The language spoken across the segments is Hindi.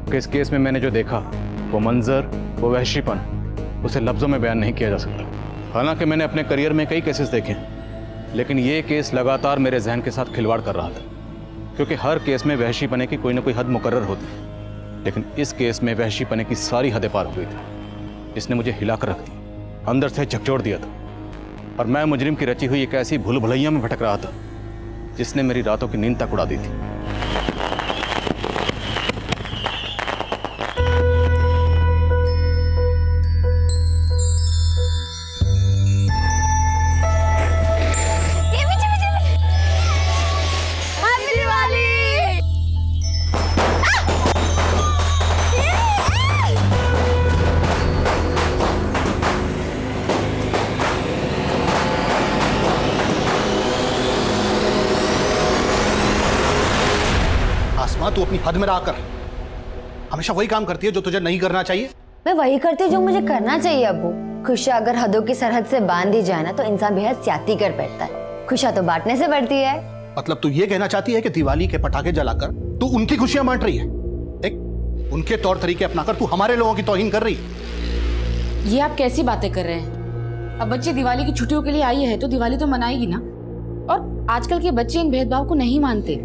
कि इस केस में मैंने जो देखा, वो मंजर, वो वहशीपन, उसे लफ्ज़ों में बयान नहीं किया जा सकता। हालांकि मैंने अपने करियर में कई केसेस देखे, लेकिन ये केस लगातार मेरे जहन के साथ खिलवाड़ कर रहा था, क्योंकि हर केस में वहशीपने की कोई ना कोई हद मुकर्रर होती है, लेकिन इस केस में वहशीपने की सारी हदें पार हो गई थी। इसने मुझे हिला कर रख दिया, अंदर से झकझोर दिया था, और मैं मुजरिम की रची हुई एक ऐसी भूल भुलैया में भटक रहा था जिसने मेरी रातों की नींद तक उड़ा दी थी। तू अपनी हद में रहा कर। हमेशा वही काम करती है जो तुझे नहीं करना चाहिए। मैं वही करती हूँ जो मुझे करना चाहिए अब्बू। खुशियाँ अगर हदों की सरहद से बांध दी जाए ना तो इंसान बेहद ज्यादती कर बैठता है। खुशियाँ तो बांटने से बढ़ती है। मतलब तू ये कहना चाहती है कि दिवाली के पटाखे जलाकर तू उनकी खुशियां बांट रही है? एक उनके तौर तरीके अपनाकर तू हमारे लोगों की तौहीन कर रही है। ये आप कैसी बातें कर रहे हैं? अब बच्चे दिवाली की छुट्टियों के लिए आई है तो दिवाली तो मनाएगी ना। और आजकल के बच्चे इन भेदभाव को नहीं मानते।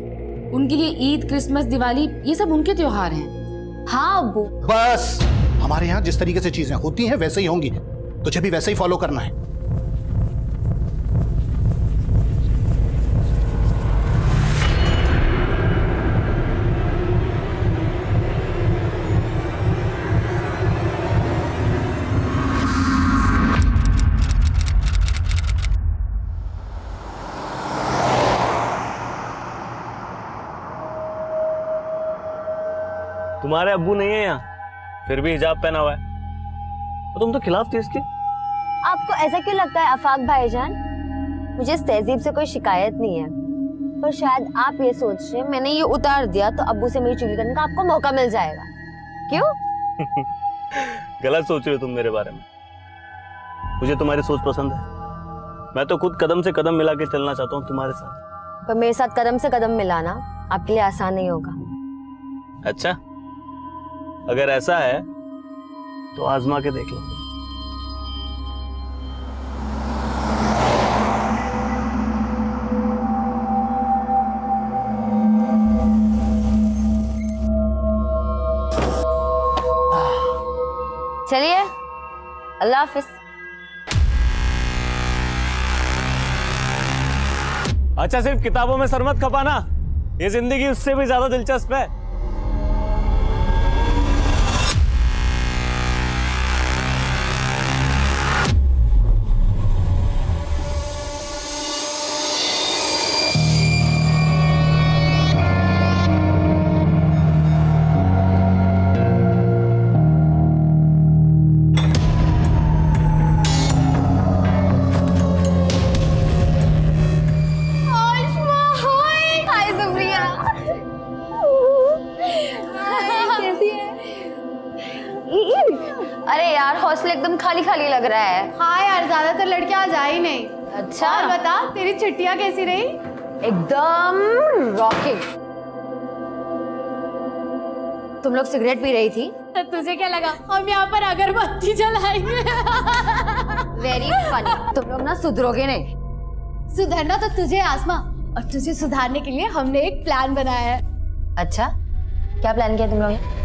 उनके लिए ईद, क्रिसमस, दिवाली ये सब उनके त्योहार हैं। हाँ अब्बू। बस हमारे यहाँ जिस तरीके से चीजें होती हैं वैसे ही होंगी, तुझे भी वैसे ही फॉलो करना है। तुम्हारे अब्बू नहीं है यहाँ, फिर भी हिजाब पहना हुआ है, और तुम तो खिलाफ थी इसके। आपको ऐसा क्यों लगता है आफाक भाईजान? मुझे इस तहजीब से कोई शिकायत नहीं है, पर शायद आप ये सोच रहे हैं मैंने ये उतार दिया तो अब्बू से मेरी चुगली करने का आपको मौका मिल जाएगा। क्यों? गलत सोच रहे हो तुम मेरे बारे में। मुझे तुम्हारी सोच पसंद है। मैं तो खुद कदम से कदम मिला के चलना चाहता हूँ तुम्हारे साथ। पर मेरे साथ कदम से कदम मिलाना आपके लिए आसान नहीं होगा। अच्छा, अगर ऐसा है तो आजमा के देख लो। चलिए, अल्लाह हाफिज। अच्छा, सिर्फ किताबों में सर मत खपाना, ये जिंदगी उससे भी ज्यादा दिलचस्प है। अरे यार, हॉस्टल एकदम खाली खाली लग रहा है। हाँ यार, ज्यादातर लड़कियां आज आई नहीं। अच्छा, और बता, तेरी छुट्टियां कैसी रही? एकदम रॉकिंग। तुम लोग सिगरेट पी रही थी? तो तुझे क्या लगा हम यहाँ पर अगरबत्ती जलाएंगे? Very funny. तुम लोग ना सुधरोगे नहीं। सुधरना तो तुझे आसमा, और तुझे सुधारने के लिए हमने एक प्लान बनाया है। अच्छा, क्या प्लान किया तुम लोग ने?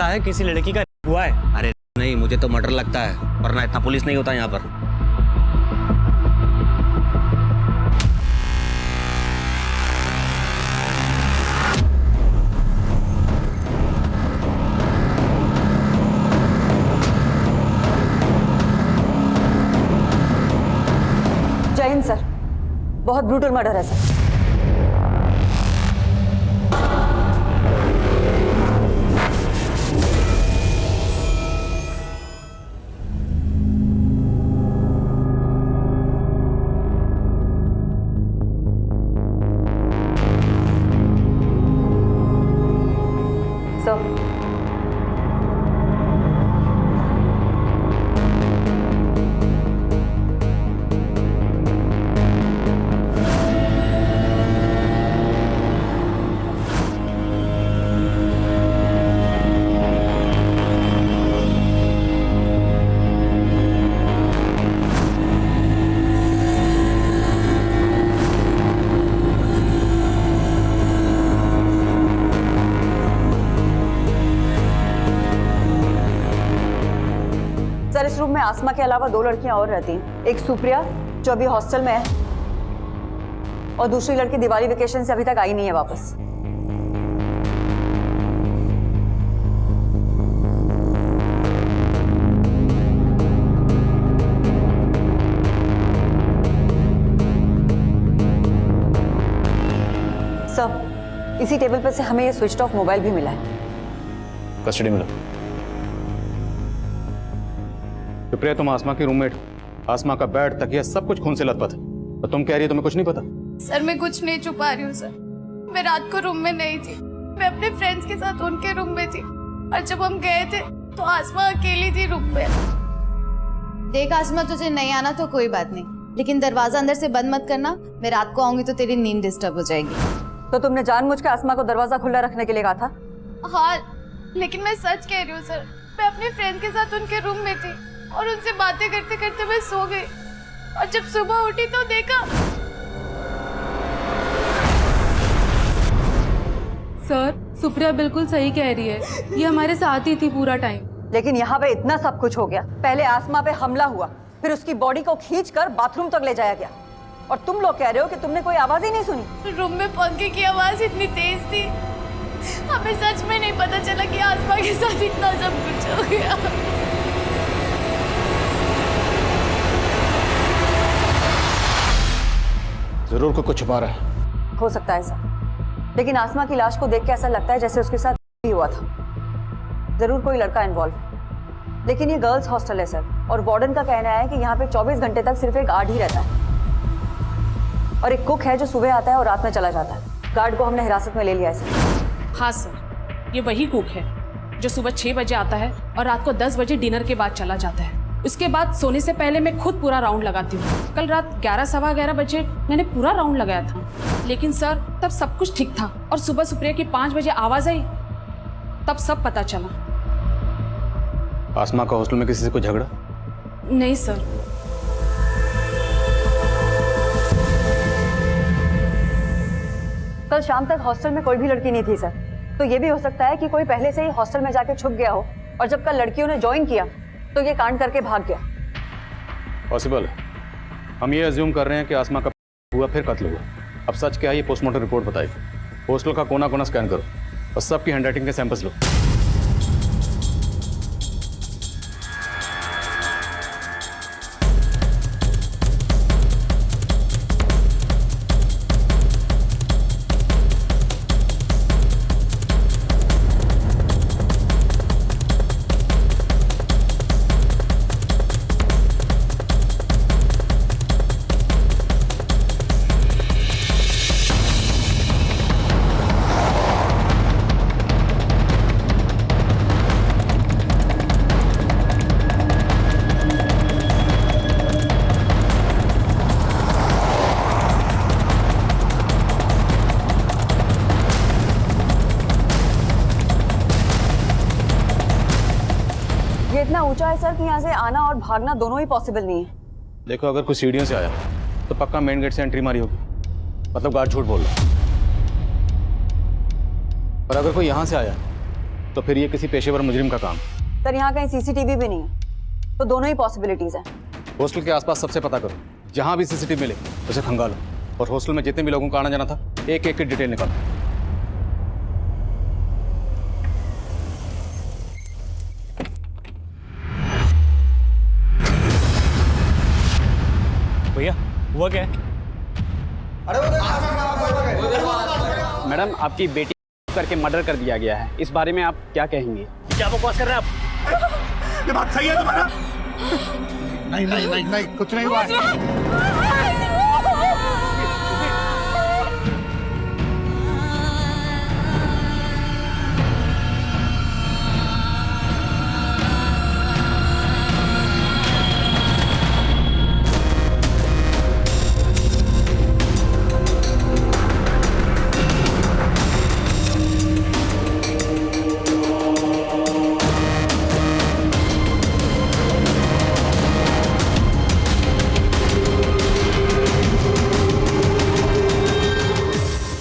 है किसी लड़की का हुआ है। अरे नहीं, मुझे तो मर्डर लगता है, वरना इतना पुलिस नहीं होता यहाँ पर। जय हिंद सर, बहुत ब्रूटल मर्डर है सर। सर, इस रूम में आसमा के अलावा 2 लड़कियां और रहती हैं। एक सुप्रिया जो अभी हॉस्टल में है, और दूसरी लड़की दिवाली वेकेशन से अभी तक आई नहीं है वापस। सर, इसी टेबल पर से हमें ये स्विच ऑफ मोबाइल भी मिला है। कस्टडी में लो। सुप्रिया, तुम आसमा की रूममेट, आसमा का बेड, तकिया सब कुछ खून से लथपथ है, और तुम कह रही हो तुम्हें कुछ नहीं पता? सर, मैं कुछ नहीं छुपा रही हूँ सर। मैं रात को रूम में नहीं थी, मैं अपने फ्रेंड्स के साथ उनके रूम में थी, और जब हम गए थे तो आसमा अकेली थी रूम में। देख आसमा, तुझे नहीं आना तो कोई बात नहीं, लेकिन दरवाजा अंदर से बंद मत करना। मैं रात को आऊंगी तो तेरी नींद डिस्टर्ब हो जाएगी। तो तुमने जानबूझ के आसमा को दरवाजा खुला रखने के लिए कहा था? हाँ, लेकिन मैं सच कह रही हूँ सर। मैं अपने फ्रेंड के साथ उनके रूम में थी और उनसे बातें करते करते मैं सो गई, और जब सुबह उठी तो देखा। सर, सुप्रिया बिल्कुल सही कह रही है, ये हमारे साथ ही थी पूरा टाइम। लेकिन यहाँ पे इतना सब कुछ हो गया। पहले आसमा पे हमला हुआ, फिर उसकी बॉडी को खींचकर बाथरूम तक ले जाया गया, और तुम लोग कह रहे हो कि तुमने कोई आवाज ही नहीं सुनी। रूम में पंखे की आवाज इतनी तेज थी, हमें सच में नहीं पता चला कि आसमा के साथ इतना सब कुछ हो गया। जरूर को कुछ छुपा रहा है। हो सकता है सर, लेकिन आसमा की लाश को देख के ऐसा लगता है जैसे उसके साथ भी हुआ था। जरूर कोई लड़का इन्वॉल्व है, लेकिन ये गर्ल्स हॉस्टल है सर, और वार्डन का कहना है कि यहाँ पे 24 घंटे तक सिर्फ एक गार्ड ही रहता है, और एक कुक है जो सुबह आता है और रात में चला जाता है। गार्ड को हमने हिरासत में ले लिया है सर। हाँ सर, ये वही कुक है जो सुबह 6 बजे आता है और रात को 10 बजे डिनर के बाद चला जाता है। उसके बाद सोने से पहले मैं खुद पूरा राउंड लगाती हूँ। कल रात 11 सवा 11 बजे मैंने पूरा राउंड लगाया था, लेकिन सर तब सब कुछ ठीक था, और सुबह सुप्रिया की 5 बजे आवाज आई, तब सब पता चला। आसमा का हॉस्टल में किसी से कोई झगड़ा? नहीं सर। कल शाम तक हॉस्टल में कोई भी लड़की नहीं थी सर, तो ये भी हो सकता है कि कोई पहले से ही हॉस्टल में जाके छुप गया हो, और जब कल लड़कियों ने ज्वाइन किया तो ये कांड करके भाग गया। पॉसिबल है। हम ये अज्यूम कर रहे हैं कि आसमा का हुआ फिर कत्ल हुआ। अब सच क्या है ये पोस्टमार्टम रिपोर्ट बताएगी। हॉस्टल का कोना कोना स्कैन करो और सबकी हैंडराइटिंग के सैंपल्स लो। इतना ऊंचा है सर कि यहाँ से आना और भागना दोनों ही पॉसिबल नहीं है। देखो, अगर कोई सीढ़ियों से आया तो पक्का मेन गेट से एंट्री मारी होगी, मतलब गार्ड झूठ बोल रहा। और अगर कोई यहाँ से आया तो तो फिर ये किसी पेशेवर मुजरिम का काम। सर यहाँ कहीं सीसीटीवी भी नहीं है, तो दोनों ही पॉसिबिलिटीज हैं। हॉस्टल के आसपास सबसे पता करो, जहां भी सीसीटीवी मिले उसे खंगालो, और हॉस्टल में जितने भी लोगों का आना जाना था एक एक की डिटेल निकालो। भैया हुआ क्या है? मैडम आपकी बेटी करके मर्डर कर दिया गया है, इस बारे में आप क्या कहेंगे? क्या बकवास कर रहे हैं आप? ये बात सही है तुम्हारा? नहीं नहीं नहीं नहीं, कुछ नहीं हुआ है।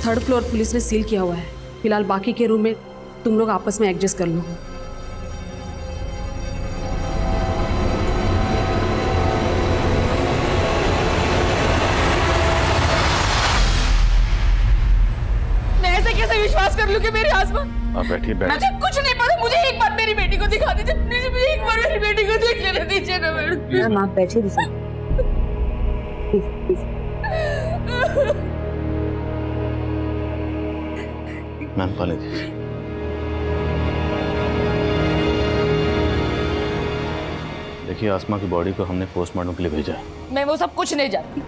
थर्ड फ्लोर पुलिस ने सील किया हुआ है। फिलहाल बाकी के रूम में तुम लोग आपस में एडजस्ट कर लो। मैं ऐसे कैसे विश्वास कर लूं कि मेरी आसमा? आप बैठिए, मुझे कुछ नहीं पता, मुझे एक बार मेरी बेटी को दिखा दीजिए प्लीज, मुझे एक बार मेरी बेटी को देख लेने दीजिए ना मैडम। मैम आप बैठिए प्लीज। मैम पानी दीजिए। देखिए, आसमा की बॉडी को हमने पोस्टमार्टम के लिए भेजा है। मैं वो सब कुछ नहीं जानती,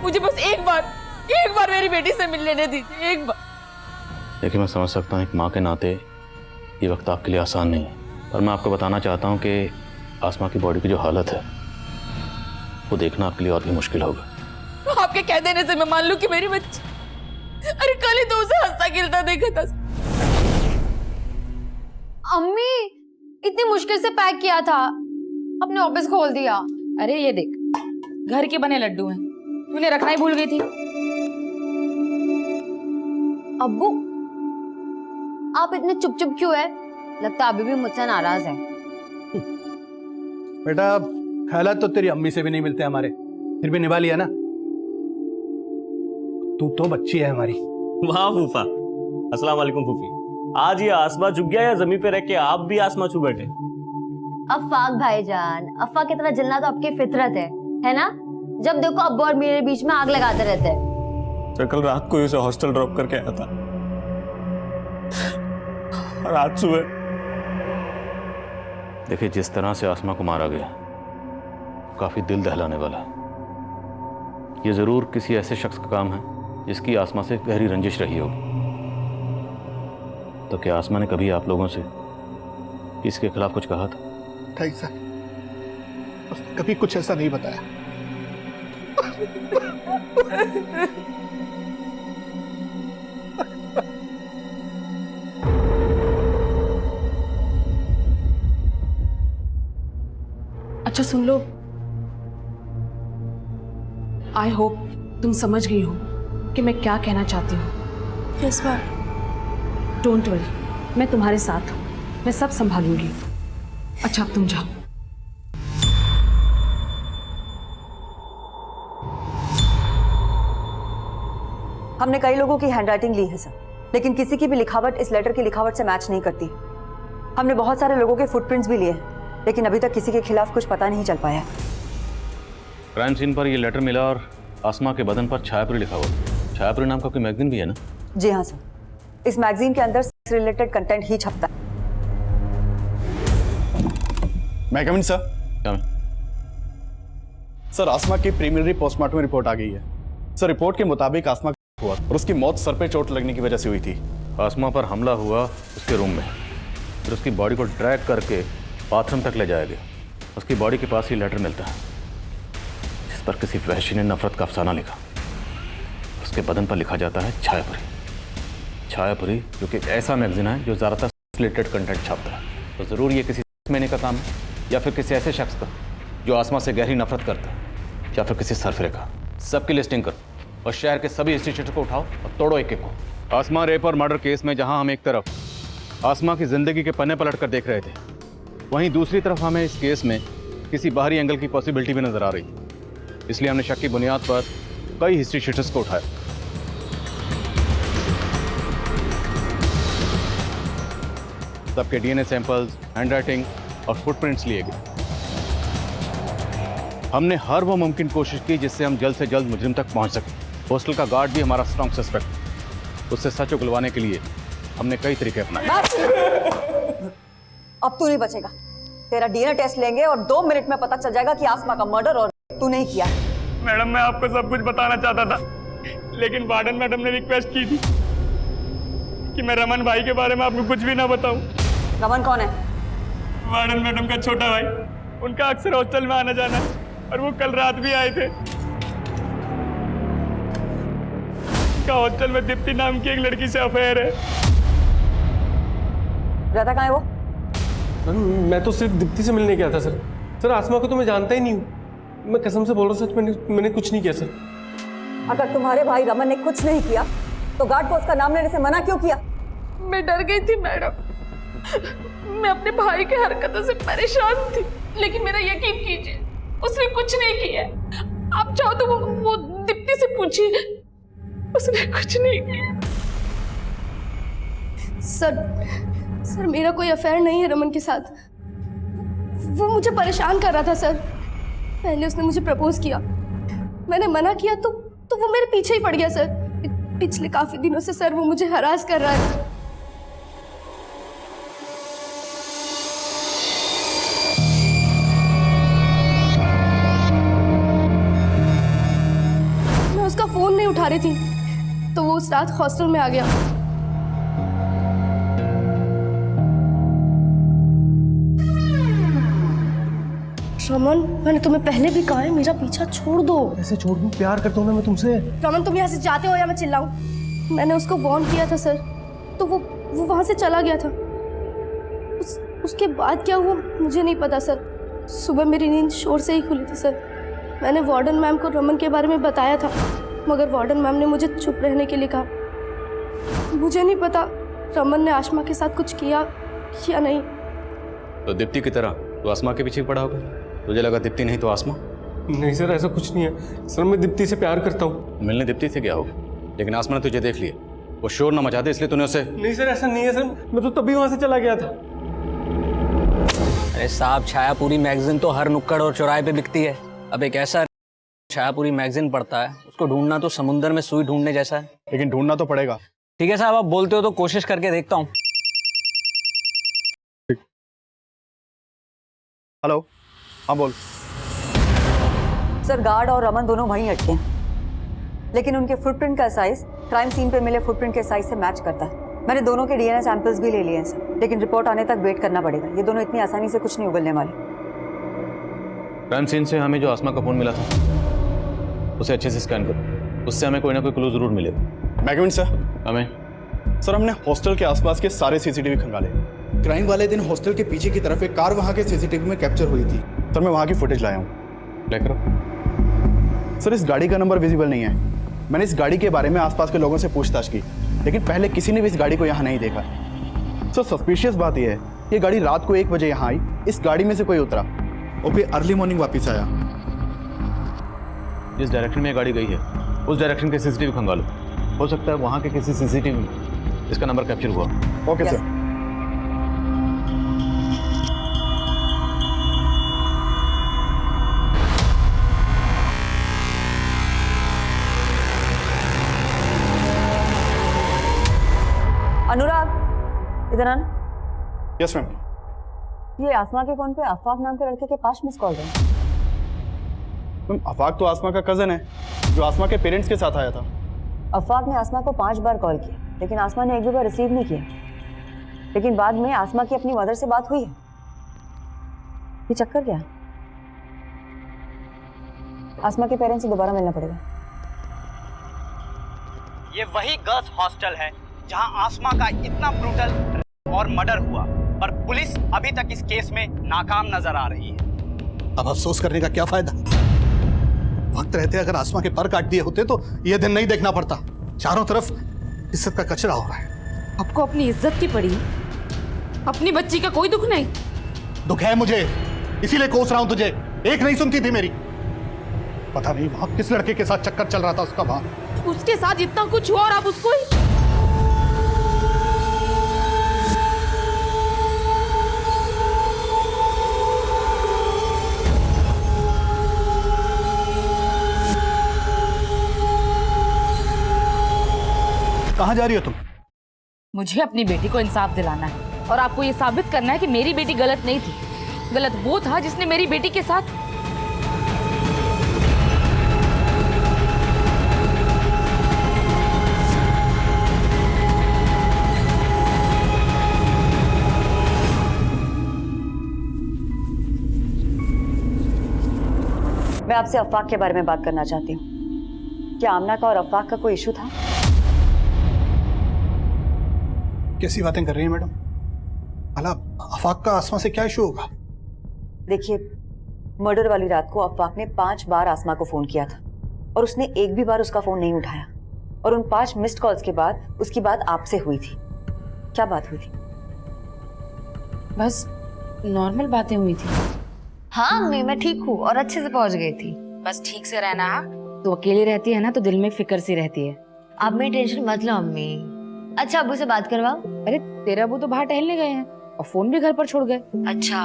मुझे बस एक बार मेरी बेटी से मिल लेने दीजिए, एक बार। देखिए, मैं समझ सकता हूँ एक माँ के नाते ये वक्त आपके लिए आसान नहीं है, पर मैं आपको बताना चाहता हूँ कि आसमा की बॉडी की जो हालत है वो देखना आपके लिए और भी मुश्किल होगा। आपके कह देने से मैं मान लूं कि मेरी बच्ची, अरे कल ही तो उसे हंसता खेलता देखा था। अम्मी इतनी मुश्किल से पैक किया था, अपने ऑफिस खोल दिया। अरे ये देख, घर के बने लड्डू हैं, तूने रखना ही भूल गई थी। अब्बू आप इतने चुप चुप क्यों है? लगता अभी भी मुझसे नाराज है। बेटा ख्यालात तो तेरी अम्मी से भी नहीं मिलते हमारे, फिर भी निभा लिया ना। तू तो बच्ची है हमारी। वाह फूफा, अस्सलाम वालेकुम फूफी। आज ये आसमा झुक गया या जमीन पे रह के आप भी आसमा छू बैठे? अफाक भाईजान, अफा की तरह जलना तो आपकी फितरत है ना? जब देखो अब्बू और मेरे बीच में आग लगाते रहते हैं। तो कल रात को उसे हॉस्टल ड्रॉप करके आया था और आज सुबह। देखिए, जिस तरह से आसमा को मारा गया काफी दिल दहलाने वाला है। ये जरूर किसी ऐसे शख्स का काम है जिसकी आसमा से गहरी रंजिश रही होगी। तो क्या आसमा ने कभी आप लोगों से इसके खिलाफ कुछ कहा था? नहीं सर, उसने कभी कुछ ऐसा नहीं बताया। अच्छा सुन लो, आई होप तुम समझ गई हो कि मैं क्या कहना चाहती हूँ। Yes ma'am. डोंट वरी, मैं तुम्हारे साथ हूँ, मैं सब संभालूंगी। अच्छा अब तुम जाओ। हमने कई लोगों की हैंडराइटिंग ली है सर, लेकिन किसी की भी लिखावट इस लेटर की लिखावट से मैच नहीं करती। हमने बहुत सारे लोगों के फुटप्रिंट्स भी लिए हैं, लेकिन अभी तक किसी के खिलाफ कुछ पता नहीं चल पाया। क्राइम सीन पर ये लेटर मिला और आसमा के बदन पर छायापुरी लिखा हुआ। छायापुरी नाम का कोई मैगजीन भी है ना? जी हाँ सर, इस मैगजीन के अंदर सेक्स रिलेटेड कंटेंट ही छपता है। मैं कमिंग सर? क्या मैं? सर आसमा की प्रीलिमिनरी पोस्टमार्टम रिपोर्ट आ गई है। सर रिपोर्ट के मुताबिक आसमा हुआ और उसकी मौत सर पे चोट लगने की वजह से हुई थी। आसमा पर हमला हुआ उसके रूम में, फिर उसकी बॉडी को ड्रैग करके बाथरूम तक ले जाया गया। उसकी बॉडी के पास ही लेटर मिलता है जिस पर किसी वहशी ने नफरत का अफसाना लिखा। उसके बदन पर लिखा जाता है छायापुरी। छायापुरी जो कि ऐसा मैगजीन है जो ज़्यादातर रिलेटेड कंटेंट छापता है। तो ज़रूर ये किसी महीने का काम है या फिर किसी ऐसे शख्स का जो आसमा से गहरी नफरत करता है, या फिर किसी सरफरे का। सबकी लिस्टिंग करो और शहर के सभी इंस्टीट्यूट को उठाओ और तोड़ो एक एक को। आसमा रेप और मर्डर केस में जहां हम एक तरफ आसमा की जिंदगी के पन्ने पलट कर देख रहे थे, वहीं दूसरी तरफ हमें इस केस में किसी बाहरी एंगल की पॉसिबिलिटी भी नजर आ रही थी। इसलिए हमने शक की बुनियाद पर कई हिस्ट्री शीटर्स को उठाया। सबके डीएनए सैंपल्स, हैंडराइटिंग और फुटप्रिंट्स लिए गए। हमने हर वो मुमकिन कोशिश की जिससे हम जल्द से जल्द मुजरिम तक पहुंच सकें। हॉस्टल का गार्ड भी हमारा स्ट्रॉन्ग सस्पेक्ट। उससे सच उगलवाने के लिए हमने कई तरीके अपनाए। अब तू नहीं बचेगा। तेरा डीएनए टेस्ट लेंगे और 2 मिनट में पता चल जाएगा कि आसमा का मर्डर और तू नहीं किया। मैडम मैं आपको सब कुछ बताना चाहता था, लेकिन वार्डन मैडम ने रिक्वेस्ट की थी कि मैं रमन भाई के बारे में आपको कुछ भी ना बताऊं। रमन कौन है? वार्डन मैडम का छोटा भाई। उनका अक्सर हॉस्टल में आना जाना है और वो कल रात भी आए थे। उनका हॉस्टल में दीप्ति नाम की एक लड़की से अफेयर है। रहता कहाँ है वो? मैं तो सिर्फ दीप्ति से मिलने गया था सर। सर आसमा को तो मैं जानता ही नहीं हूँ। मैं कसम से बोल रहा हूँ, सच मैंने कुछ नहीं किया सर। अगर तुम्हारे भाई रमन ने कुछ नहीं किया तो गार्ड को उसका नाम लेने से मना क्यों किया? मैं डर गई थी मैडम। मैं अपने भाई की हरकतों से परेशान थी, लेकिन मेरा यकीन कीजिए उसने कुछ नहीं किया। आप चाहो तो वो दीप्ति से पूछिए, उसने कुछ नहीं किया। सर मेरा कोई अफेयर नहीं है रमन के साथ। वो मुझे परेशान कर रहा था सर। पहले उसने मुझे प्रपोज किया, मैंने मना किया तो वो मेरे पीछे ही पड़ गया सर। पिछले काफी दिनों से सर वो मुझे हरास कर रहा है। मैं उसका फोन नहीं उठा रही थी तो वो उस रात हॉस्टल में आ गया। रमन मैंने तुम्हें पहले भी कहा है मेरा पीछा छोड़ दो। ऐसे छोड़ दूं? प्यार करता हूँ ना मैं तुमसे। रमन तुम यहाँ से जाते हो या मैं चिल्लाऊं? मैंने उसको वार्न किया था सर, तो वो वहां से चला गया था। उसके बाद क्या हुआ मुझे नहीं पता सर। सुबह मेरी नींद शोर से ही खुली थी सर। मैंने वार्डन मैम को रमन के बारे में बताया था, मगर वार्डन मैम ने मुझे चुप रहने के लिए कहा। मुझे नहीं पता रमन ने आसमा के साथ कुछ किया या नहीं। तो दीप्ति की तरह तो आसमा के पीछे पड़ा होगा। तुझे लगा दीप्ति नहीं तो आसमा? नहीं सर, ऐसा कुछ नहीं है सर। मैं दीप्ति से प्यार करता हूँ। मिलने दीप्ति से गया हो, लेकिन आसमा ने तुझे देख लिया। वो शोर ना मचा दे इसलिए तूने उसे। नहीं सर, ऐसा नहीं है सर। मैं तो तभी वहां से चला गया था। अरे साहब, छायापुरी मैगजीन तो हर नुक्कड़ और चौराहे पे बिकती है। अब एक ऐसा छायापुरी मैगजीन पढ़ता है, उसको ढूंढना तो समुद्र में सुई ढूंढने जैसा है। लेकिन ढूंढना तो पड़ेगा। ठीक है साहब, आप बोलते हो तो कोशिश करके देखता हूँ। हेलो, हाँ बोल। सर गार्ड और रमन दोनों वहीं अटके हैं, लेकिन उनके फुटप्रिंट का साइज क्राइम सीन पे मिले फुटप्रिंट के साइज से मैच करता है। मैंने दोनों के डीएनए सैंपल्स भी ले लिए हैं सर, लेकिन रिपोर्ट आने तक वेट करना पड़ेगा। ये दोनों इतनी आसानी से कुछ नहीं उगलने वाले। क्राइम सीन से हमें जो आसमा का फोन मिला था उसे अच्छे से स्कैन करो, उससे हमें कोई ना कोई क्लू जरूर मिलेगा। मैगविन सर, हमें सर हमने हॉस्टल के आसपास के सारे सीसीटीवी खंगाले। क्राइम वाले दिन हॉस्टल के पीछे की तरफ एक कार वहां के सीसीटीवी में कैप्चर हुई थी। सर मैं वहाँ की फुटेज लाया हूँ। प्ले करो। सर इस गाड़ी का नंबर विजिबल नहीं है। मैंने इस गाड़ी के बारे में आसपास के लोगों से पूछताछ की, लेकिन पहले किसी ने भी इस गाड़ी को यहाँ नहीं देखा। सर सस्पिशियस बात यह है, ये गाड़ी रात को 1 बजे यहाँ आई, इस गाड़ी में से कोई उतरा और फिर अर्ली मॉर्निंग वापस आया। जिस डायरेक्शन में ये गाड़ी गई है उस डायरेक्शन के सीसीटीवी खंगालो। हो सकता है वहाँ के किसी सीसीटीवी में इसका नंबर कैप्चर हुआ। Okay sir. अनुराग इधर आना। Yes ma'am. ये आसमा के फोन पे अफाक नाम के लड़के के 5 मिस कॉल है। मैम अफाक तो आसमा का कजन है जो आसमा के पेरेंट्स के साथ आया था। अफाक ने आसमा को 5 बार कॉल किया, लेकिन आसमा ने एक भी बार रिसीव नहीं किया। लेकिन बाद में आसमा की अपनी मदर से बात हुई है। ये चक्कर क्या? आसमा के पेरेंट्स से दोबारा मिलना पड़ेगा। ये वही गर्ल्स हॉस्टल है जहां आसमा का इतना ब्रूटल और मर्डर हुआ, पर पुलिस अभी तक इस केस में नाकाम नजर आ रही है। अब अफसोस करने का क्या फायदा? वक्त रहते अगर आसमा के पर काट दिए होते तो यह दिन नहीं देखना पड़ता। चारों तरफ इज्जत का कचरा हो रहा है। आपको अपनी इज्जत की पड़ी, अपनी बच्ची का कोई दुख नहीं? दुख है मुझे, इसीलिए कोस रहा हूं तुझे। एक नहीं सुनती थी मेरी। पता नहीं वहां किस लड़के के साथ चक्कर चल रहा था उसका वहां। उसके साथ इतना कुछ हुआ और आप उसको ही। कहां जा रही हो तुम? मुझे अपनी बेटी को इंसाफ दिलाना है और आपको ये साबित करना है कि मेरी बेटी गलत नहीं थी। गलत वो था जिसने मेरी बेटी के साथ। मैं आपसे अफवाक के बारे में बात करना चाहती हूँ। क्या आमना का और अफवाक का कोई इशू था? कैसी बातें कर रही हैं मैडम? भला अफाक का आसमा से क्या इशू होगा? देखिए, मर्डर वाली रात को अफवाक ने 5 बार आसमा को फोन किया था और उसने एक भी बार उसका फोन नहीं उठाया। और उन 5 मिस्ड कॉल्स के बाद उसकी बात आपसे हुई थी। क्या बात हुई थी? बस नॉर्मल बातें हुई थी। हाँ अम्मी, मैं ठीक हूँ और अच्छे से पहुंच गई थी। बस ठीक से रहना। तो अकेली रहती है ना तो दिल में फिक्र सी रहती है। आप मेरी टेंशन मत लो अम्मी। अच्छा अब्बू से बात करवाओ। अरे तेरे अबू तो बाहर टहलने गए हैं और फोन भी घर पर छोड़ गए। अच्छा,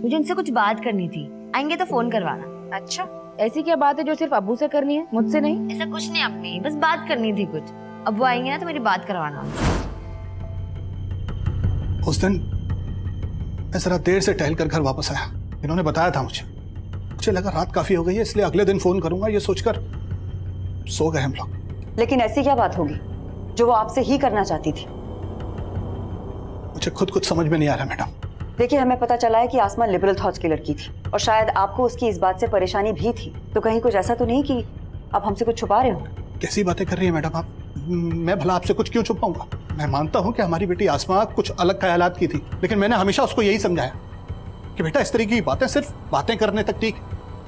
मुझे उनसे कुछ बात करनी थी, आएंगे तो फोन करवाना। अच्छा, ऐसी क्या बात है जो सिर्फ अबू से करनी है, मुझसे नहीं? ऐसा कुछ नहीं अम्मी, बस बात करनी थी कुछ। अब्बू आएंगे ना तो मेरी बात करवाना उनसे। उस दिन मैं जरा देर से टहल कर घर वापस आया। इन्होंने बताया था मुझे लगा रात काफी हो गई है, इसलिए अगले दिन फोन करूंगा ये सोचकर सो गए हम लोग। लेकिन ऐसी क्या बात होगी जो वो आपसे ही करना चाहती थी? मुझे खुद कुछ समझ में नहीं आ रहा मैडम। देखिए, हमें पता चला है कि आसमा लिबरल थॉट्स की लड़की थी और शायद आपको उसकी इस बात से परेशानी भी थी। तो कहीं कुछ ऐसा तो नहीं कि आप हमसे कुछ छुपा रहे हो? कैसी बातें कर रही है मैडम आप? मैं भला आपसे कुछ क्यों छुपाऊंगा? मैं मानता हूं कि हमारी बेटी आसमा कुछ अलग ख्यालात की थी, लेकिन मैंने हमेशा उसको यही समझाया कि बेटा इस तरीके की बातें सिर्फ बातें करने तक ठीक है,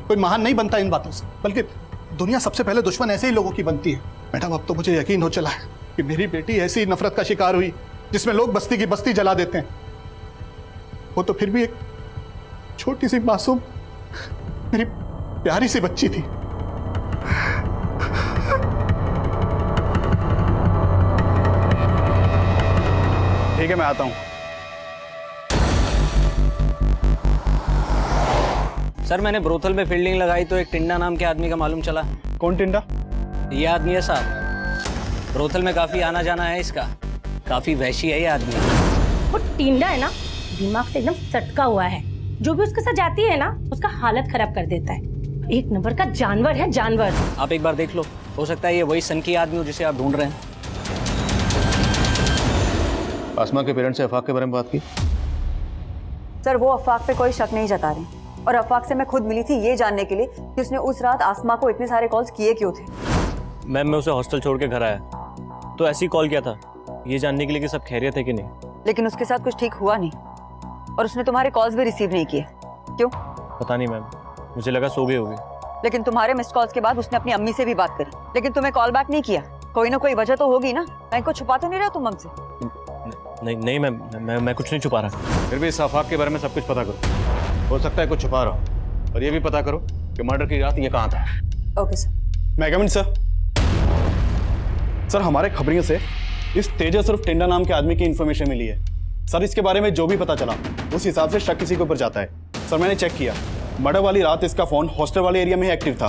कोई महान नहीं बनता इन बातों से, बल्कि दुनिया सबसे पहले दुश्मन ऐसे ही लोगों की बनती है। मैडम अब तो मुझे यकीन हो चला है कि मेरी बेटी ऐसी नफरत का शिकार हुई जिसमें लोग बस्ती की बस्ती जला देते हैं। वो तो फिर भी एक छोटी सी मासूम मेरी प्यारी सी बच्ची थी। ठीक है, मैं आता हूं। सर मैंने ब्रोथल में फील्डिंग लगाई तो एक टिंडा नाम के आदमी का मालूम चला। कौन टिंडा? ये आदमी है साहब। ब्रोथल में काफी आना जाना है इसका। काफी वहशी है ये आदमी। वो टिंडा है ना, दिमाग से एकदम सटका हुआ है। जो भी उसके साथ जाती है ना, उसका हालत खराब कर देता है। एक नंबर का जानवर है, जानवर। आप एक बार देख लो, हो सकता है ये वही सनकी आदमी हो जिसे आप ढूंढ रहे हैं। आसमा के पेरेंट्स से अफाक के बारे में बात की? सर, वो अफवाक पे कोई शक नहीं जता रहे और अफवाक से मैं खुद मिली थी ये जानने के लिए कि उसने उस रात आसमा को इतने सारे कॉल्स किए क्यों थे। मैम मैं उसे हॉस्टल छोड़ के घर आया तो ऐसे ही कॉल किया था, ये जानने के लिए कि सब खैरियत है कि नहीं। लेकिन उसके साथ कुछ ठीक हुआ नहीं और उसने तुम्हारे कॉल्स भी रिसीव नहीं किए। क्यों? पता नहीं मैम, मुझे लगा सो गई होगी। लेकिन तुम्हारे मिस्ड कॉल्स के बाद उसने अपनी अम्मी से भी बात करी, लेकिन तुम्हें कॉल बैक नहीं किया। कोई ना कोई वजह तो होगी ना। मैं को छुपा तो नहीं रहा तुम हमसे? नहीं मैम, मैं कुछ नहीं छुपा रहा। फिर भी इस अफाक के बारे में सब कुछ पता करो। हो सकता है कुछ छुपा रहा हो, और ये भी पता करो कि मर्डर की रात ये कहाँ था। Okay sir. मैं कमिंग सर। सर, हमारे खबरियों से इस तेजस और टिंडा नाम के आदमी की इंफॉर्मेशन मिली है। सर, इसके बारे में जो भी पता चला उस हिसाब से शक किसी के ऊपर जाता है। सर, मैंने चेक किया, मर्डर वाली रात इसका फोन हॉस्टल वाले एरिया में ही एक्टिव था।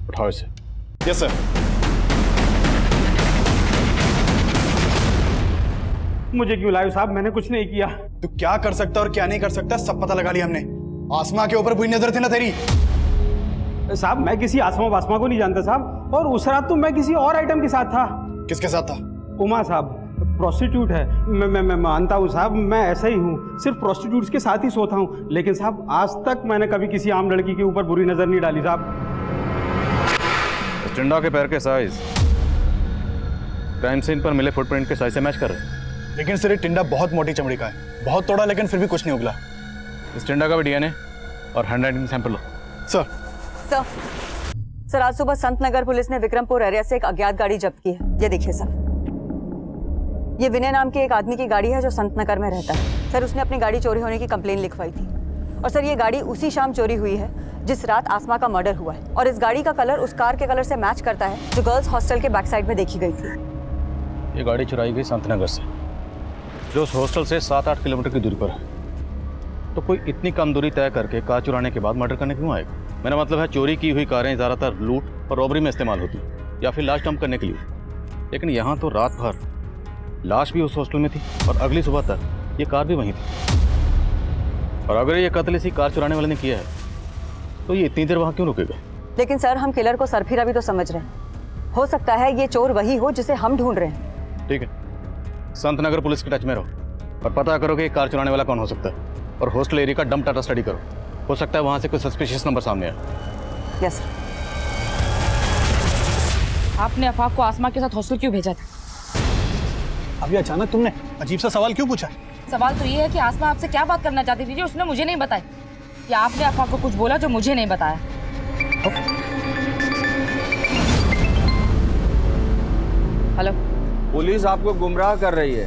उठाओ इसे। Yes sir. मुझे क्यों लाए साहब? मैंने कुछ नहीं किया। तू क्या कर सकता और क्या नहीं कर सकता सब पता लगा लिया हमने। आसमा के ऊपर बुरी नजर थी ना तेरी। साहब मैं किसी आसमा वासमा को नहीं जानता साहब, और उस रात तो मैं किसी और आइटम के साथ था। किसके साथ था? उमा साहब, प्रोस्टिट्यूट है। मैं मानता हूँ साहब, मैं ऐसा ही हूँ, सिर्फ प्रोस्टिट्यूट्स के साथ ही सोता हूँ। लेकिन साहब आज तक मैंने कभी किसी आम लड़की के ऊपर बुरी नजर नहीं डाली साहब। टिंडा के पैर के साइज क्राइम सीन पर मिले फुटप्रिंट के साइज से मैच कर रहे हैं। लेकिन सर, ये टिंडा बहुत मोटी चमड़ी का है, बहुत तोड़ा, लेकिन फिर भी कुछ नहीं उगला। इस टिंडा का भी डीएनए और हैंडराइटिंग सैंपल लो। सर। सर, आज सुबह संत नगर पुलिस ने विक्रमपुर एरिया से एक अज्ञात गाड़ी जब्त की है। ये देखिए सर, ये विनय नाम के एक आदमी की गाड़ी है जो संत नगर में रहता है। सर उसने अपनी गाड़ी चोरी होने की कंप्लेन लिखवाई थी। और सर ये गाड़ी उसी शाम चोरी हुई है जिस रात आसमा का मर्डर हुआ है। और इस गाड़ी का कलर उस कार के कलर से मैच करता है जो गर्ल्स हॉस्टल के बैक साइड में देखी गई थी। ये गाड़ी चुराई गई संतनगर से, जो उस हॉस्टल से 7-8 किलोमीटर की दूरी पर है। तो कोई इतनी कम दूरी तय करके कार चुराने के बाद मर्डर करने क्यों आएगा? मेरा मतलब है चोरी की हुई कारें ज़्यादातर लूट और रॉबरी में इस्तेमाल होती या फिर लाश डंप करने के लिए। लेकिन यहाँ तो रात भर लाश भी उस हॉस्टल में थी और अगली सुबह तक ये कार भी वहीं थी। और अगर ये कत्ल इसी कार चुराने वाले ने किया है तो ये इतनी देर वहाँ क्यों रुकेगा? लेकिन सर हम किलर को सरफिरा भी तो समझ रहे हैं। हो सकता है ये चोर वही हो जिसे हम ढूंढ रहे हैं। ठीक है, संतनगर पुलिस के टच में रहो और पता करो कि कार चुराने वाला कौन हो सकता है। और हॉस्टल एरिया का डंप डाटा स्टडी करो, हो सकता है वहाँ से कोई सस्पिशियस नंबर सामने आए। यस। आपने अफाक को आसमा के साथ हॉस्टल क्यों भेजा था? अभी अचानक तुमने अजीब सा सवाल क्यों पूछा? सवाल तो ये है कि आसमा आपसे क्या बात करना चाहती थी जो उसने मुझे नहीं बताई, या आपने अफाक को कुछ बोला जो मुझे नहीं बताया? हेलो, पुलिस आपको गुमराह कर रही है।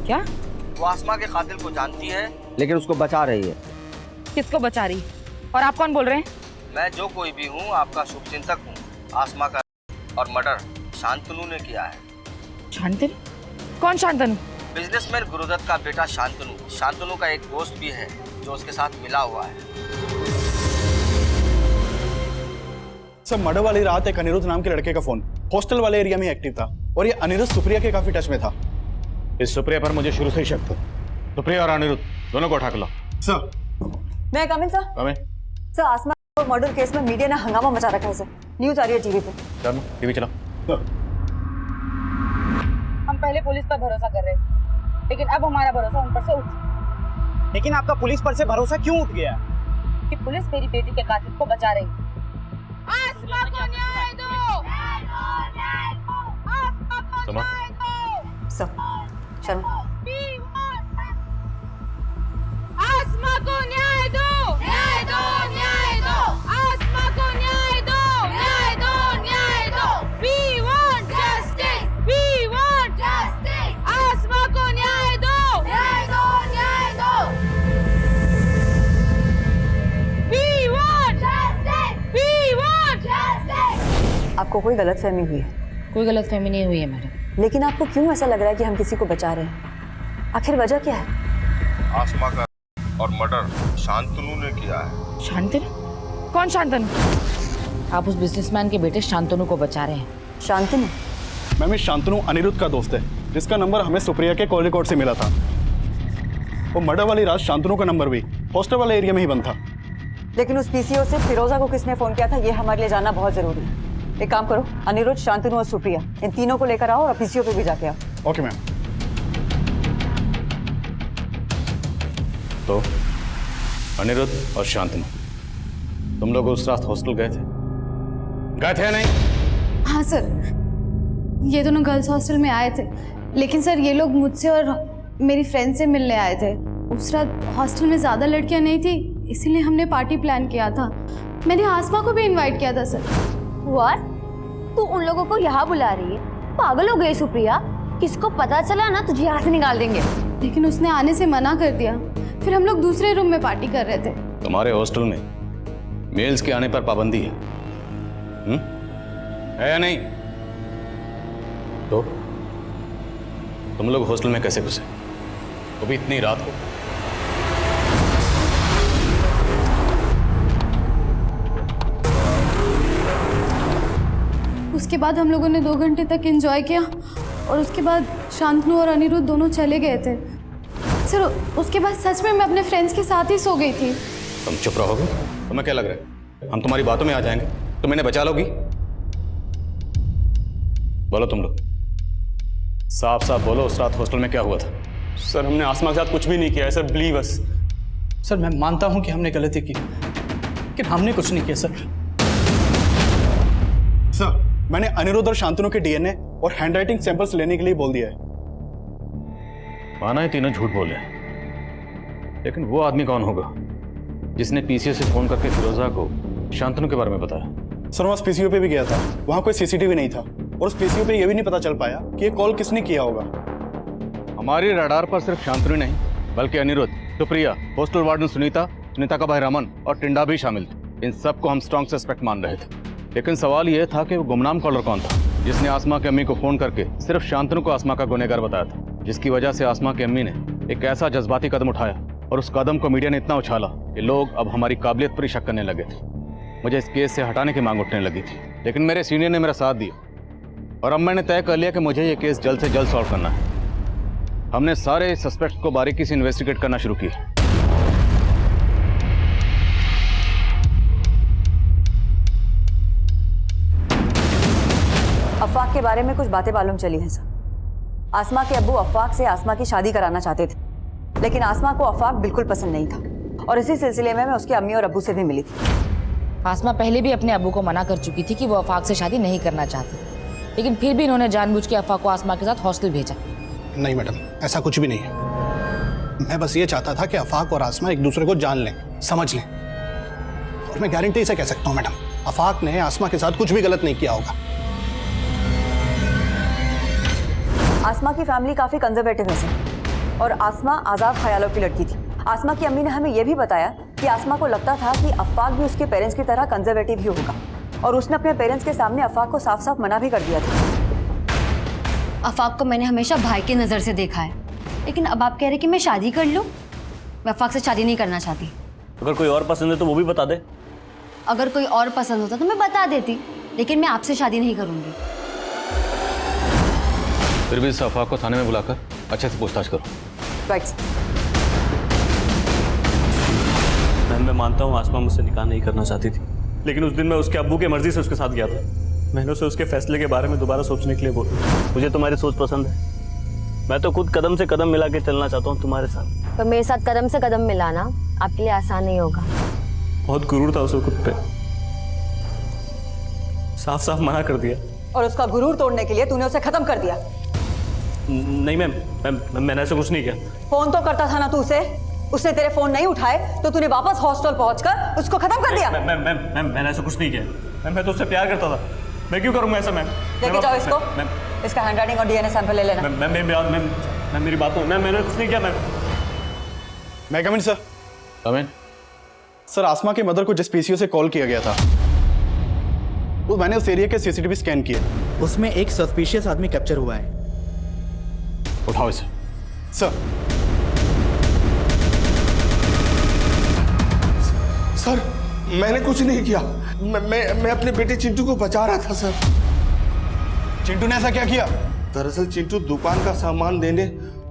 क्या? वो आसमा के कातिल को जानती है, लेकिन उसको बचा रही है। किसको बचा रही? और आप कौन बोल रहे हैं? मैं जो कोई भी हूँ आपका शुभचिंतक हूँ। आसमा का और मर्डर शांतनु ने किया है। शांतनु? कौन शांतनु? बिजनेसमैन गुरुदत्त का बेटा शांतनु। शांतनु का एक दोस्त भी है जो उसके साथ मिला हुआ है। सर मर्डर वाली रात एक अनिरुद्ध नाम के लड़के का फोन हॉस्टल वाले एरिया में एक्टिव था और ये अनिरुद्ध सुप्रिया के काफी टच में था। इस सुप्रिया पर मुझे शुरू से ही शक था। सुप्रिया और अनिरुद्ध दोनों को उठा के लाओ। सर मैं कमिंग सर। कमें। सर आसमा और मर्डर केस में मीडिया ने हंगामा मचा रखा है सर। न्यूज आ रही है टीवी पे। चलो टीवी चलाओ। हम पहले पुलिस पर भरोसा कर रहे थे, लेकिन अब हमारा भरोसा उन पर से उठ। लेकिन आपका पुलिस पर से भरोसा क्यों उठ गया? कि पुलिस मेरी बेटी के कातिल को बचा रही है। आसमा को न्याय दो! सुमा, सर शर्मा आसमा को न्याय दो! न्याय दो! न्याय दो! आसमा को न्याय दो! न्याय दो! न्याय दो! We want justice! We want justice! आसमा को न्याय दो! न्याय दो! न्याय दो! We want justice! We want justice! आपको कोई गलतफहमी हुई है? कोई गलतफहमी नहीं हुई है मैडम। लेकिन आपको क्यों ऐसा लग रहा है कि हम किसी को बचा रहे हैं? आखिर वजह क्या है? आसमा का और मर्डर शांतनु ने किया है। शांतनु? कौन शांतनु? आप उस बिजनेसमैन के बेटे शांतनु को बचा रहे हैं। शांतनु? मैम इस शांतनु अनिरुद्ध का दोस्त है जिसका नंबर हमें सुप्रिया के कॉल रिकॉर्ड से मिला था। वो मर्डर वाली रात शांतनु का नंबर भी हॉस्टल वाले एरिया में ही बंद था। लेकिन उस पीसीओ से फिरोजा को किसने फोन किया था ये हमारे लिए जानना बहुत जरूरी है। एक काम करो, अनिरुद्ध, शांतनु और सुप्रिया इन तीनों को लेकर आओ और पीसीओ पे भी जाके आओ। Okay ma'am. तो अनिरुद्ध और शांतनु, तुम लोग उस रात हॉस्टल गए थे? गए थे या नहीं? हाँ सर, ये दोनों गर्ल्स हॉस्टल में आए थे, लेकिन सर ये लोग मुझसे और मेरी फ्रेंड से मिलने आए थे। उस रात हॉस्टल में ज़्यादा लड़कियां नहीं थी, इसीलिए हमने पार्टी प्लान किया था। मैंने आसमा को भी इनवाइट किया था सर। व्हाट? तू उन लोगों को यहाँ बुला रही है? पागल हो गई सुप्रिया? किसको पता चला ना तुझे यहाँ से निकाल देंगे। लेकिन उसने आने से मना कर दिया। फिर हम लोग दूसरे रूम में पार्टी कर रहे थे। तुम्हारे हॉस्टल में मेल्स के आने पर पाबंदी है, है या नहीं? तो तुम लोग हॉस्टल में कैसे घुसे, वो भी इतनी रात को? उसके बाद हम लोगों ने 2 घंटे तक एंजॉय किया और उसके बाद शांतनु और अनिरुद्ध दोनों चले गए थे सर। उसके बाद सच में मैं अपने फ्रेंड्स के साथ ही सो गई थी। तुम चुप रहोगे? तुम्हें क्या लग रहा है हम तुम्हारी बातों में आ जाएंगे? तुम इन्हें बचा लोगी? बोलो तुम लोग, साफ साफ बोलो, उस रात हॉस्टल में क्या हुआ था? सर हमने आसमा के साथ कुछ भी नहीं किया है सर, बिलीव अस। सर मैं मानता हूं कि हमने गलती की, लेकिन हमने कुछ नहीं किया सर। सर मैंने अनिरुद्ध और शांतनु के डीएनए और हैंडराइटिंग सैंपल्स लेने के लिए बोल दिया है। माना है तीनों झूठ बोले, लेकिन वो आदमी कौन होगा जिसने पीसीओ से फोन करके फिरोजा को शांतनु के बारे में बताया? सर मैं उस पीसीओ पे भी गया था, वहां कोई सीसीटीवी नहीं था और उस पीसीओ पे ये भी नहीं पता चल पाया कि ये कॉल किसने किया होगा। हमारी रडार पर सिर्फ शांतनु नहीं बल्कि अनिरुद्ध, सुप्रिया, हॉस्टल वार्डन सुनीता, सुनीता का भाई रमन और टिंडा भी शामिल थे। इन सबको हम स्ट्रॉन्ग सस्पेक्ट मान रहे थे। लेकिन सवाल यह था कि वो गुमनाम कॉलर कौन था जिसने आसमा की अम्मी को फोन करके सिर्फ शांतनु को आसमा का गुनहगार बताया था, जिसकी वजह से आसमा की अम्मी ने एक ऐसा जज्बाती कदम उठाया और उस कदम को मीडिया ने इतना उछाला कि लोग अब हमारी काबिलियत पर ही शक करने लगे थे। मुझे इस केस से हटाने की मांग उठने लगी थी, लेकिन मेरे सीनियर ने मेरा साथ दिया और अब मैंने तय कर लिया कि मुझे ये केस जल्द से जल्द सॉल्व करना है। हमने सारे सस्पेक्ट्स को बारीकी से इन्वेस्टिगेट करना शुरू किया। अफवाक के बारे में कुछ बातें मालूम चली हैं सर। आसमा के अब्बू अफवाक से आसमा की शादी कराना चाहते थे, लेकिन आसमा को अफवाक बिल्कुल पसंद नहीं था और इसी सिलसिले में मैं उसकी अम्मी और अब्बू से भी मिली थी। आसमा पहले भी अपने अब्बू को मना कर चुकी थी कि वो अफाक से शादी नहीं करना चाहती, लेकिन फिर भी इन्होंने जानबूझ के अफाक को आसमा के साथ हॉस्टल भेजा। नहीं मैडम, ऐसा कुछ भी नहीं है। मैं बस ये चाहता था कि अफाक और आसमा एक दूसरे को जान लें, समझ लें। और मैं गारंटी से कह सकता हूँ मैडम, अफाक ने आसमा के साथ कुछ भी गलत नहीं किया होगा। आसमा की फैमिली काफी कंजर्वेटिव है सर, और आसमा आजाद ख्यालों की लड़की थी। आसमा की अम्मी ने हमें यह भी बताया कि आसमा को लगता था कि अफाक भी उसके पेरेंट्स की तरह कंजर्वेटिव ही होगा, और उसने अपने पेरेंट्स के सामने अफाक को साफ साफ मना भी कर दिया था। अफाक को मैंने हमेशा भाई की नज़र से देखा है, लेकिन अब आप कह रहे कि मैं शादी कर लूं? मैं अफाक से शादी नहीं करना चाहती। अगर कोई और पसंद है तो वो भी बता दे। अगर कोई और पसंद होता तो मैं बता देती, लेकिन मैं आपसे शादी नहीं करूंगी। फिर भी इस अफवाह को थाने में बुलाकर अच्छे से पूछताछ करो। राइट। मैं मानता हूँ आसमा मुझसे निकाह नहीं करना चाहती थी, लेकिन उस दिन मैं उसके अब्बू की मर्जी से उसके साथ गया था। मैंने उसे उसके फैसले के बारे में दोबारा सोचने के लिए बोला। मुझे तुम्हारी सोच पसंद है। मैं तो खुद कदम से कदम मिला के चलना चाहता हूँ तुम्हारे साथ। पर मेरे साथ कदम से कदम मिलाना आपके लिए आसान नहीं होगा। बहुत गुरूर था उसे खुद पे, साफ साफ मना कर दिया। और उसका गुरूर तोड़ने के लिए तूने उसे खत्म कर दिया। नहीं मैम, मैंने ऐसा कुछ नहीं किया। फोन तो करता था ना तू उसे, उसने तेरे फोन नहीं उठाए तो तूने वापस हॉस्टल पहुंचकर उसको खत्म कर दिया। मैंने ऐसा कुछ नहीं किया। मैं तो उससे प्यार करता था। मैं क्यों करूंगा ऐसा मैम? लेके जाओ इसको, इसका हैंडराइटिंग और डीएनए सैंपल ले लेना। मैम मेरी बात मैंने कुछ नहीं किया मैम। मैं कम इन सर। कम इन। सर, आसमा के मदर को जिस पीसीओ से कॉल किया गया था, वो मैंने उस एरिया के सीसीटीवी स्कैन किए, उसमें एक सस्पिशियस आदमी कैप्चर हुआ है। उठाओ इसे। सर। सर, मैंने कुछ नहीं किया। मैं अपने बेटे चिंटू को बचा रहा था सर। चिंटू ने ऐसा क्या किया? दरअसल चिंटू दुकान का सामान देने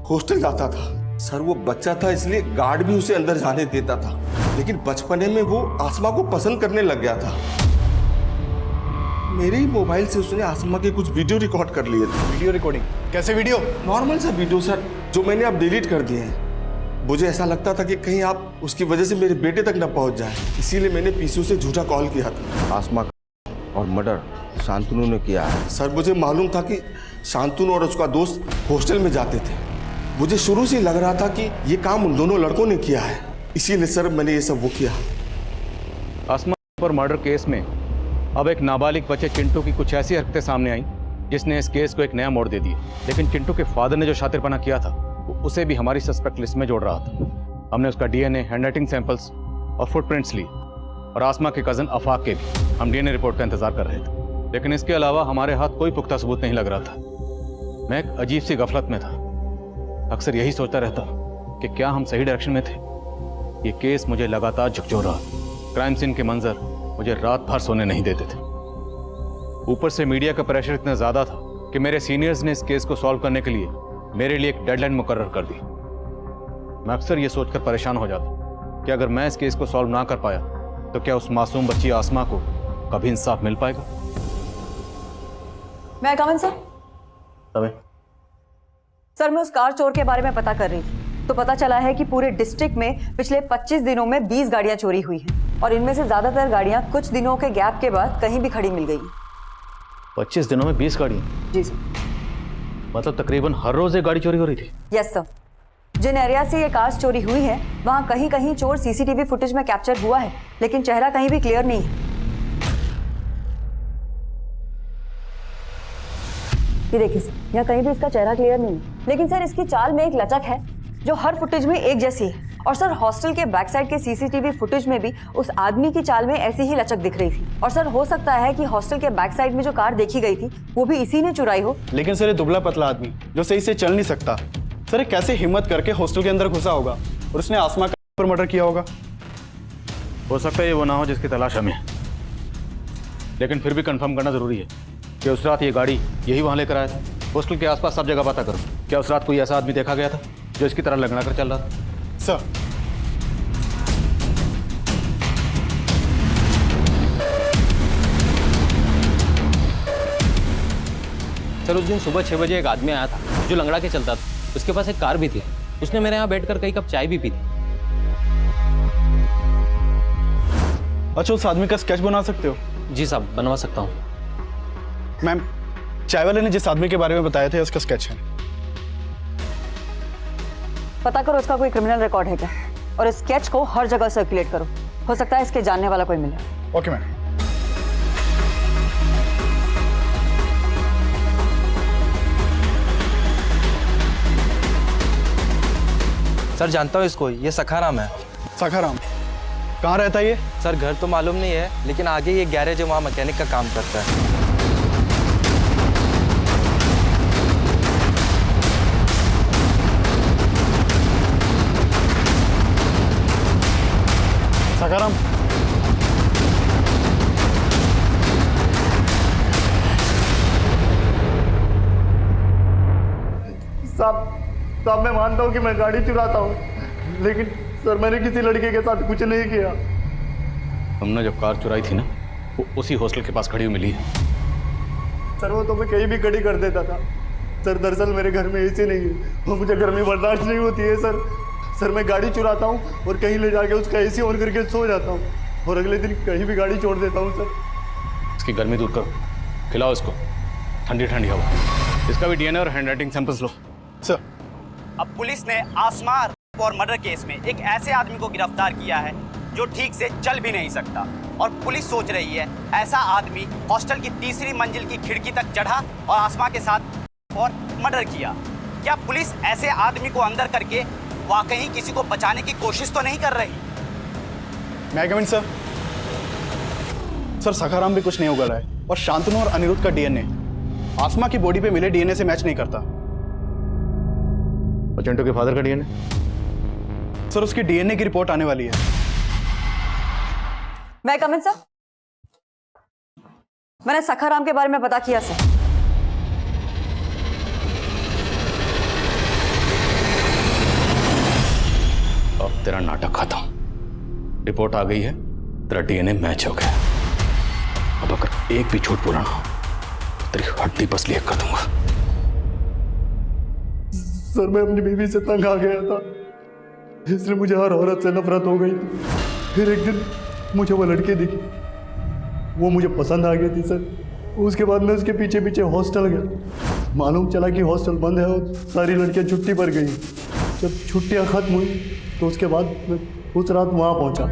हॉस्टल जाता था सर। वो बच्चा था इसलिए गार्ड भी उसे अंदर जाने देता था, लेकिन बचपने में वो आसमा को पसंद करने लग गया था। मेरे ही मोबाइल से उसने आसमा के कुछ वीडियो रिकॉर्ड कर लिए थे। Video recording? कैसे वीडियो? नॉर्मल सा वीडियो सर, जो मैंने अब डिलीट कर दिए हैं। मुझे ऐसा लगता था कि कहीं आप उसकी वजह से मेरे बेटे तक न पहुंच जाए, इसीलिए मैंने पीसीओ से झूठा कॉल किया था। आसमा और मर्डर शांतनु ने किया है। सर, मुझे मालूम था कि शांतनु और उसका दोस्त हॉस्टल में जाते थे। मुझे शुरू से लग रहा था कि ये काम उन दोनों लड़कों ने किया है, इसीलिए सर मैंने ये सब वो किया। आसमा पर मर्डर केस में अब एक नाबालिग बच्चे चिंटू की कुछ ऐसी हरकतें सामने आई जिसने इस केस को एक नया मोड़ दे दिया। लेकिन चिंटू के फादर ने जो शातिरपना किया था उसे भी हमारी सस्पेक्ट लिस्ट में जोड़ रहा था। हमने उसका डीएनए, हैंडराइटिंग सैंपल्स और फुटप्रिंट्स ली, और आसमा के कजन अफाक के भी हम डीएनए रिपोर्ट का इंतजार कर रहे थे। लेकिन इसके अलावा हमारे हाथ कोई पुख्ता सबूत नहीं लग रहा था। मैं एक अजीब सी गफलत में था। अक्सर यही सोचता रहता कि क्या हम सही डायरेक्शन में थे। ये केस मुझे लगातार झकझोर रहा। क्राइम सीन के मंजर मुझे रात भर सोने नहीं देते थे। ऊपर से मीडिया का प्रेशर इतना ज्यादा था कि मेरे सीनियर्स ने इस केस को सॉल्व करने के लिए मेरे लिए एक डेडलाइन मुकर्रर कर दी। मैं अक्सर ये सोचकर परेशान हो जाता कि अगर मैं इस केस को सॉल्व ना कर पाया तो क्या उस मासूम बच्ची आसमा को कभी इंसाफ मिल पाएगा? मैं कम इन सर। सर, मैं उस कार चोर के बारे में पता कर रही थी तो पता चला है कि पूरे डिस्ट्रिक्ट में पिछले 25 दिनों में 20 गाड़ियां चोरी हुई हैं, और इनमें से ज्यादातर गाड़ियां कुछ दिनों के गैप के बाद कहीं भी खड़ी मिल गई। 25 दिनों में 20 गाड़ियां? जी सर। मतलब तकरीबन हर रोज एक गाड़ी चोरी हो रही थी? Yes sir. जिन एरिया से ये कार्स चोरी हुई है वहां कहीं कहीं चोर सीसीटीवी फुटेज में कैप्चर हुआ है, लेकिन चेहरा कहीं भी क्लियर नहीं है। ये देखिए सर, यहाँ कहीं भी इसका चेहरा क्लियर नहीं है, लेकिन सर इसकी चाल में एक लचक है जो हर फुटेज में एक जैसी है। और सर हॉस्टल के बैक साइड के सीसीटीवी फुटेज में भी उस आदमी की चाल में ऐसी ही लचक दिख रही थी। और सर हो सकता है कि हॉस्टल के बैक साइड में जो कार देखी गई थी वो भी इसी ने चुराई हो। लेकिन सर ये दुबला पतला आदमी जो सही से चल नहीं सकता, सर ये कैसे हिम्मत करके हॉस्टल के अंदर घुसा होगा और उसने आसमा का पर मर्डर किया होगा? हो सकता है ये वो ना हो जिसकी तलाश हमें, लेकिन फिर भी कंफर्म करना जरूरी है कि उस रात ये गाड़ी यही वहां लेकर आया था। हॉस्टल के आसपास सब जगह पता करो, क्या उस रात कोई ऐसा आदमी देखा गया था जो इसकी तरह लगना कर चल रहा था? सर सर उस दिन सुबह 6 बजे एक आदमी आया था जो लंगड़ा के चलता था, उसके पास एक कार भी थी, उसने मेरे यहाँ बैठकर कई कप चाय भी पी थी। अच्छा, उस आदमी का स्केच बना सकते हो? जी साहब, बनवा सकता हूँ। मैम, चाय वाले ने जिस आदमी के बारे में बताया था उसका स्केच है। पता करो इसका कोई क्रिमिनल रिकॉर्ड है क्या, और इस स्केच को हर जगह सर्कुलेट करो, हो सकता है इसके जानने वाला कोई मिले। Okay ma'am. सर जानता हूँ इसको, ये सखाराम है। सखाराम कहाँ रहता है ये? सर घर तो मालूम नहीं है, लेकिन आगे ये गैरेज है, वहाँ मैकेनिक का काम करता है। सखाराम, साहब मैं मानता हूँ कि मैं गाड़ी चुराता हूँ, लेकिन सर मैंने किसी लड़के के साथ कुछ नहीं किया। हमने जब कार चुराई थी ना, वो उसी हॉस्टल के पास खड़ी हुई मिली है। सर वो तो मैं कहीं भी खड़ी कर देता था। सर दरअसल मेरे घर में एसी नहीं है और मुझे गर्मी बर्दाश्त नहीं होती है सर मैं गाड़ी चुराता हूँ और कहीं ले जाके उसका एसी ऑन करके सो जाता हूँ और अगले दिन कहीं भी गाड़ी छोड़ देता हूँ सर। इसकी गर्मी दूर करो, खिलाओ इसको ठंडी ठंडी हवा। इसका भी डीएनए और हैंडराइटिंग सैंपल्स लो। सर अब पुलिस ने आसमा और मर्डर केस में एक ऐसे आदमी को गिरफ्तार किया है जो ठीक से चल भी नहीं सकता, और पुलिस सोच रही है ऐसा आदमी हॉस्टल की तीसरी मंजिल की खिड़की तक चढ़ा और आसमा के साथ और मर्डर किया। क्या पुलिस ऐसे आदमी को अंदर करके वाकई किसी को बचाने की कोशिश तो नहीं कर रही? मैं कमिंग सर? सर सखाराम भी कुछ नहीं उगल रहा है, और शांतनु और अनिरुद्ध का डीएनए आसमा की बॉडी पे मिले डीएनए से मैच नहीं करता। और चिंटू के फादर का डीएनए? सर उसकी डीएनए की रिपोर्ट आने वाली है। मैं कमिंग सर? मैंने सखाराम के बारे में पता किया सर। अब तेरा नाटक खत्म। रिपोर्ट आ गई है, तेरा डीएनए मैच हो गया। अब अगर एक भी झूठ बोला ना तो तेरी हड्डी पसली कर दूंगा। सर मैं अपनी बीवी से तंग आ गया था, इसलिए मुझे हर औरत से नफरत हो गई। फिर एक दिन मुझे वो लड़की दिखी, वो मुझे पसंद आ गई थी सर। उसके बाद मैं उसके पीछे पीछे हॉस्टल गया। मालूम चला कि हॉस्टल बंद है और सारी लड़कियां छुट्टी पर गई। जब छुट्टियां खत्म हुई तो उसके बाद मैं उस रात वहाँ पहुँचा।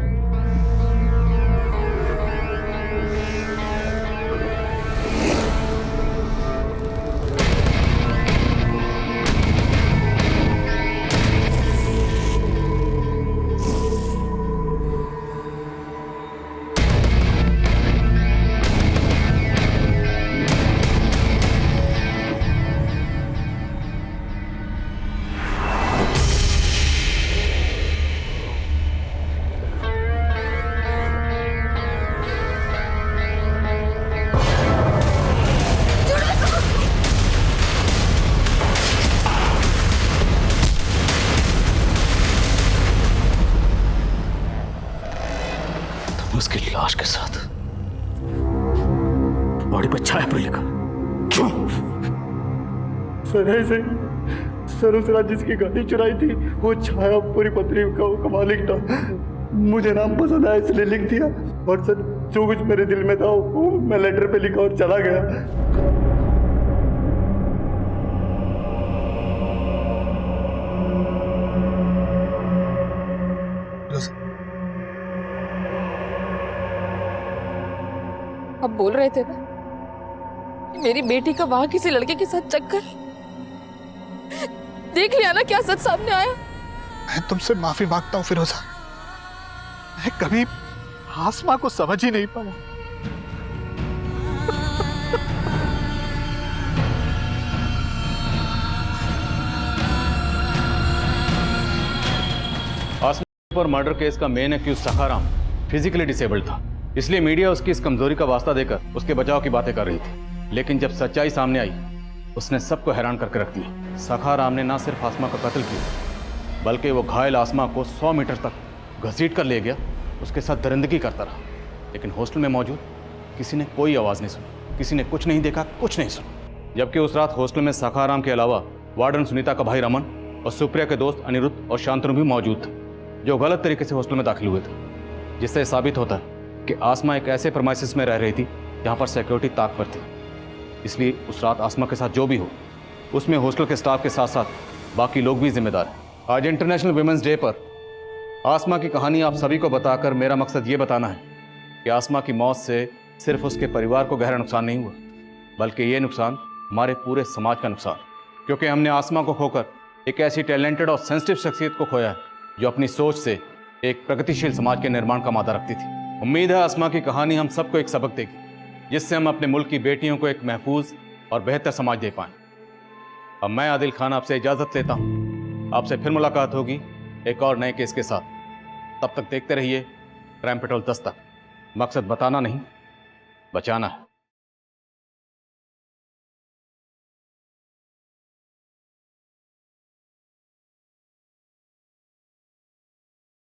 उसकी लाश के साथ बॉडी पर छाया पर लिखा क्यों? सर ऐसे सर उस रात जिसकी गाड़ी चुराई थी वो छाया पूरी पत्री का मालिक था। मुझे नाम पसंद आया इसलिए लिख दिया, और सर जो कुछ मेरे दिल में था वो मैं लेटर पे लिखा और चला गया। अब बोल रहे थे मेरी बेटी का वहां किसी लड़के के साथ चक्कर। देख लिया ना क्या सच सामने आया। मैं तुमसे माफी मांगता हूं फिरोजा। मैं कभी आसमा को समझ ही नहीं पाया। आसमा पर मर्डर केस का main accused Sakharam physically disabled था, इसलिए मीडिया उसकी इस कमजोरी का वास्ता देकर उसके बचाव की बातें कर रही थी। लेकिन जब सच्चाई सामने आई, उसने सबको हैरान करके रख दिया। सखाराम ने ना सिर्फ आसमा का कत्ल किया, बल्कि वो घायल आसमा को 100 मीटर तक घसीट कर ले गया, उसके साथ दरिंदगी करता रहा। लेकिन हॉस्टल में मौजूद किसी ने कोई आवाज़ नहीं सुनी, किसी ने कुछ नहीं देखा, कुछ नहीं सुना। जबकि उस रात हॉस्टल में सखाराम के अलावा वार्डन सुनीता का भाई रमन और सुप्रिया के दोस्त अनिरुद्ध और शांतनु भी मौजूद थे, जो गलत तरीके से हॉस्टल में दाखिल हुए थे, जिससे साबित होता है कि आसमा एक ऐसे प्रमाइसिस में रह रही थी जहाँ पर सिक्योरिटी ताक पर थी। इसलिए उस रात आसमा के साथ जो भी हो, उसमें हॉस्टल के स्टाफ के साथ साथ बाकी लोग भी जिम्मेदार हैं। आज इंटरनेशनल वुमेंस डे पर आसमा की कहानी आप सभी को बताकर मेरा मकसद ये बताना है कि आसमा की मौत से सिर्फ उसके परिवार को गहरा नुकसान नहीं हुआ, बल्कि ये नुकसान हमारे पूरे समाज का नुकसान, क्योंकि हमने आसमा को खोकर एक ऐसी टैलेंटेड और सेंसिटिव शख्सियत को खोया है जो अपनी सोच से एक प्रगतिशील समाज के निर्माण का मादा रखती थी। उम्मीद है आसमा की कहानी हम सबको एक सबक देगी, जिससे हम अपने मुल्क की बेटियों को एक महफूज और बेहतर समाज दे पाएं। अब मैं आदिल खान आपसे इजाज़त लेता हूं। आपसे फिर मुलाकात होगी एक और नए केस के साथ। तब तक देखते रहिए क्राइम पेट्रोल 10 तक। मकसद बताना नहीं, बचाना है।